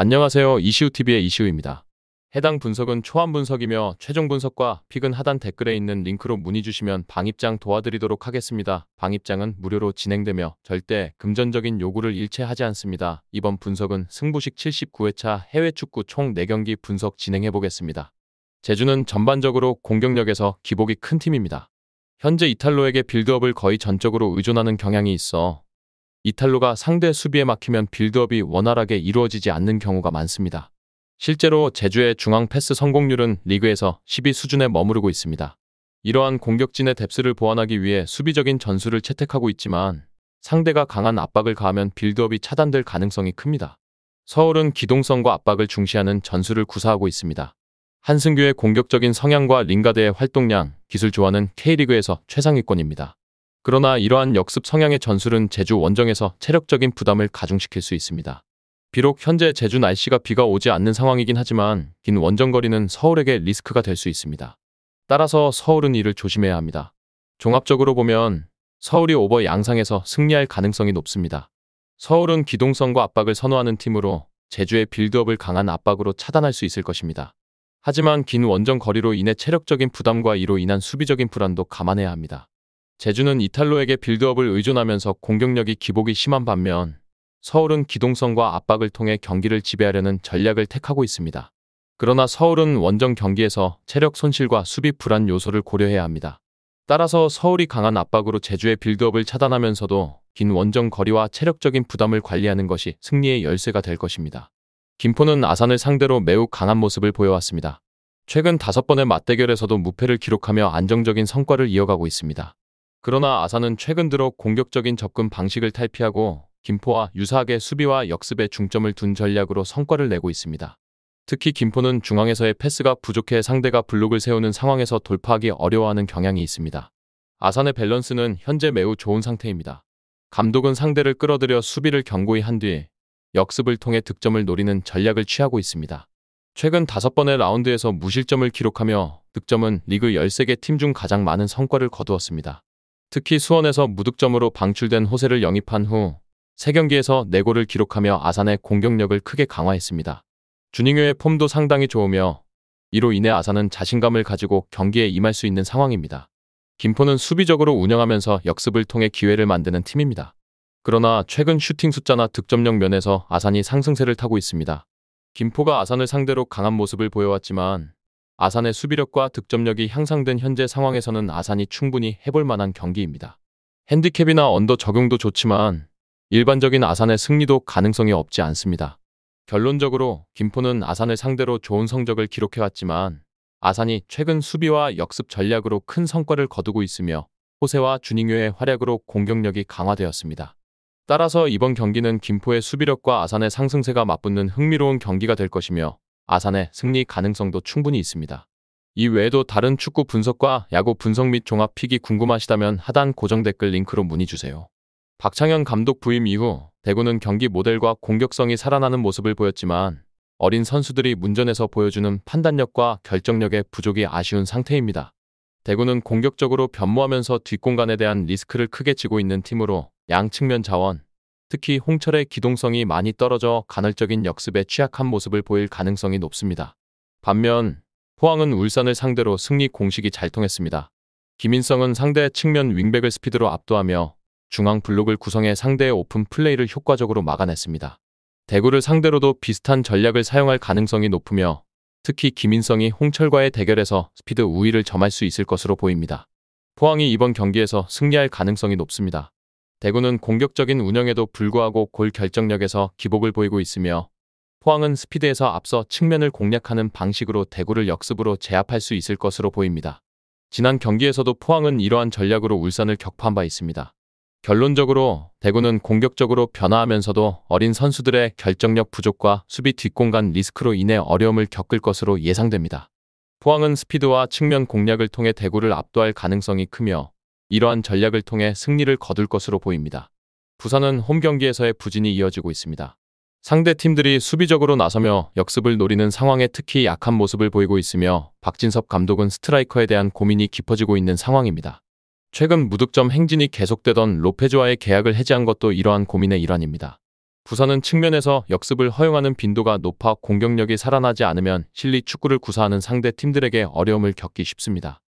안녕하세요. 이시우TV의 이시우입니다. 해당 분석은 초안 분석이며 최종 분석과 픽은 하단 댓글에 있는 링크로 문의 주시면 방입장 도와드리도록 하겠습니다. 방입장은 무료로 진행되며 절대 금전적인 요구를 일체하지 않습니다. 이번 분석은 승부식 79회차 해외축구 총 4경기 분석 진행해 보겠습니다. 제주는 전반적으로 공격력에서 기복이 큰 팀입니다. 현재 이탈로에게 빌드업을 거의 전적으로 의존하는 경향이 있어 이탈로가 상대 수비에 막히면 빌드업이 원활하게 이루어지지 않는 경우가 많습니다. 실제로 제주의 중앙 패스 성공률은 리그에서 10위 수준에 머무르고 있습니다. 이러한 공격진의 뎁스를 보완하기 위해 수비적인 전술을 채택하고 있지만 상대가 강한 압박을 가하면 빌드업이 차단될 가능성이 큽니다. 서울은 기동성과 압박을 중시하는 전술을 구사하고 있습니다. 한승규의 공격적인 성향과 링가드의 활동량, 기술 조화는 K리그에서 최상위권입니다. 그러나 이러한 역습 성향의 전술은 제주 원정에서 체력적인 부담을 가중시킬 수 있습니다. 비록 현재 제주 날씨가 비가 오지 않는 상황이긴 하지만 긴 원정거리는 서울에게 리스크가 될 수 있습니다. 따라서 서울은 이를 조심해야 합니다. 종합적으로 보면 서울이 오버 양상에서 승리할 가능성이 높습니다. 서울은 기동성과 압박을 선호하는 팀으로 제주의 빌드업을 강한 압박으로 차단할 수 있을 것입니다. 하지만 긴 원정 거리로 인해 체력적인 부담과 이로 인한 수비적인 불안도 감안해야 합니다. 제주는 이탈로에게 빌드업을 의존하면서 공격력이 기복이 심한 반면 서울은 기동성과 압박을 통해 경기를 지배하려는 전략을 택하고 있습니다. 그러나 서울은 원정 경기에서 체력 손실과 수비 불안 요소를 고려해야 합니다. 따라서 서울이 강한 압박으로 제주의 빌드업을 차단하면서도 긴 원정 거리와 체력적인 부담을 관리하는 것이 승리의 열쇠가 될 것입니다. 김포는 아산을 상대로 매우 강한 모습을 보여왔습니다. 최근 5번의 맞대결에서도 무패를 기록하며 안정적인 성과를 이어가고 있습니다. 그러나 아산은 최근 들어 공격적인 접근 방식을 탈피하고 김포와 유사하게 수비와 역습에 중점을 둔 전략으로 성과를 내고 있습니다. 특히 김포는 중앙에서의 패스가 부족해 상대가 블록을 세우는 상황에서 돌파하기 어려워하는 경향이 있습니다. 아산의 밸런스는 현재 매우 좋은 상태입니다. 감독은 상대를 끌어들여 수비를 견고히 한 뒤에 역습을 통해 득점을 노리는 전략을 취하고 있습니다. 최근 5번의 라운드에서 무실점을 기록하며 득점은 리그 13개 팀 중 가장 많은 성과를 거두었습니다. 특히 수원에서 무득점으로 방출된 호세를 영입한 후 3경기에서 4골을 기록하며 아산의 공격력을 크게 강화했습니다. 주닝요의 폼도 상당히 좋으며 이로 인해 아산은 자신감을 가지고 경기에 임할 수 있는 상황입니다. 김포는 수비적으로 운영하면서 역습을 통해 기회를 만드는 팀입니다. 그러나 최근 슈팅 숫자나 득점력 면에서 아산이 상승세를 타고 있습니다. 김포가 아산을 상대로 강한 모습을 보여왔지만 아산의 수비력과 득점력이 향상된 현재 상황에서는 아산이 충분히 해볼 만한 경기입니다. 핸디캡이나 언더 적용도 좋지만 일반적인 아산의 승리도 가능성이 없지 않습니다. 결론적으로 김포는 아산을 상대로 좋은 성적을 기록해왔지만 아산이 최근 수비와 역습 전략으로 큰 성과를 거두고 있으며 호세와 주닝요의 활약으로 공격력이 강화되었습니다. 따라서 이번 경기는 김포의 수비력과 아산의 상승세가 맞붙는 흥미로운 경기가 될 것이며 아산의 승리 가능성도 충분히 있습니다. 이 외에도 다른 축구 분석과 야구 분석 및 종합 픽이 궁금하시다면 하단 고정 댓글 링크로 문의 주세요. 박창현 감독 부임 이후 대구는 경기 모델과 공격성이 살아나는 모습을 보였지만 어린 선수들이 문전에서 보여주는 판단력과 결정력의 부족이 아쉬운 상태입니다. 대구는 공격적으로 변모하면서 뒷공간에 대한 리스크를 크게 지고 있는 팀으로 양 측면 자원, 특히 홍철의 기동성이 많이 떨어져 간헐적인 역습에 취약한 모습을 보일 가능성이 높습니다. 반면 포항은 울산을 상대로 승리 공식이 잘 통했습니다. 김인성은 상대 측면 윙백을 스피드로 압도하며 중앙 블록을 구성해 상대의 오픈 플레이를 효과적으로 막아냈습니다. 대구를 상대로도 비슷한 전략을 사용할 가능성이 높으며 특히 김인성이 홍철과의 대결에서 스피드 우위를 점할 수 있을 것으로 보입니다. 포항이 이번 경기에서 승리할 가능성이 높습니다. 대구는 공격적인 운영에도 불구하고 골 결정력에서 기복을 보이고 있으며 포항은 스피드에서 앞서 측면을 공략하는 방식으로 대구를 역습으로 제압할 수 있을 것으로 보입니다. 지난 경기에서도 포항은 이러한 전략으로 울산을 격파한 바 있습니다. 결론적으로 대구는 공격적으로 변화하면서도 어린 선수들의 결정력 부족과 수비 뒷공간 리스크로 인해 어려움을 겪을 것으로 예상됩니다. 포항은 스피드와 측면 공략을 통해 대구를 압도할 가능성이 크며 이러한 전략을 통해 승리를 거둘 것으로 보입니다. 부산은 홈 경기에서의 부진이 이어지고 있습니다. 상대 팀들이 수비적으로 나서며 역습을 노리는 상황에 특히 약한 모습을 보이고 있으며 박진섭 감독은 스트라이커에 대한 고민이 깊어지고 있는 상황입니다. 최근 무득점 행진이 계속되던 로페즈와의 계약을 해지한 것도 이러한 고민의 일환입니다. 부산은 측면에서 역습을 허용하는 빈도가 높아 공격력이 살아나지 않으면 실리 축구를 구사하는 상대 팀들에게 어려움을 겪기 쉽습니다.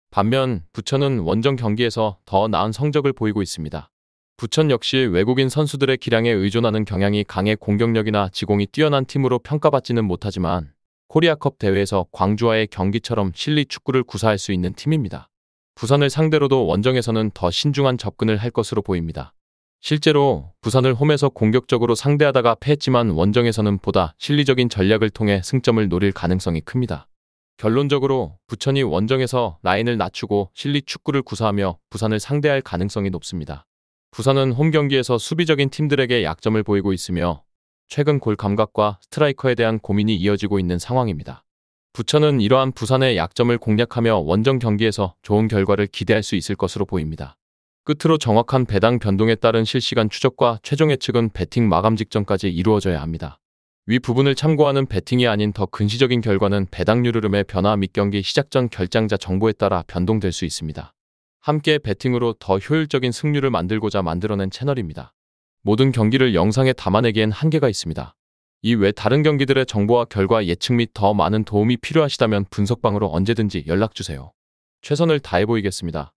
반면 부천은 원정 경기에서 더 나은 성적을 보이고 있습니다. 부천 역시 외국인 선수들의 기량에 의존하는 경향이 강해 공격력이나 지공이 뛰어난 팀으로 평가받지는 못하지만 코리아컵 대회에서 광주와의 경기처럼 실리 축구를 구사할 수 있는 팀입니다. 부산을 상대로도 원정에서는 더 신중한 접근을 할 것으로 보입니다. 실제로 부산을 홈에서 공격적으로 상대하다가 패했지만 원정에서는 보다 실리적인 전략을 통해 승점을 노릴 가능성이 큽니다. 결론적으로 부천이 원정에서 라인을 낮추고 실리 축구를 구사하며 부산을 상대할 가능성이 높습니다. 부산은 홈 경기에서 수비적인 팀들에게 약점을 보이고 있으며 최근 골 감각과 스트라이커에 대한 고민이 이어지고 있는 상황입니다. 부천은 이러한 부산의 약점을 공략하며 원정 경기에서 좋은 결과를 기대할 수 있을 것으로 보입니다. 끝으로 정확한 배당 변동에 따른 실시간 추적과 최종 예측은 배팅 마감 직전까지 이루어져야 합니다. 위 부분을 참고하는 배팅이 아닌 더 근시적인 결과는 배당률 흐름의 변화 및 경기 시작 전 결장자 정보에 따라 변동될 수 있습니다. 함께 배팅으로 더 효율적인 승률을 만들고자 만들어낸 채널입니다. 모든 경기를 영상에 담아내기엔 한계가 있습니다. 이 외 다른 경기들의 정보와 결과 예측 및 더 많은 도움이 필요하시다면 분석방으로 언제든지 연락주세요. 최선을 다해 보이겠습니다.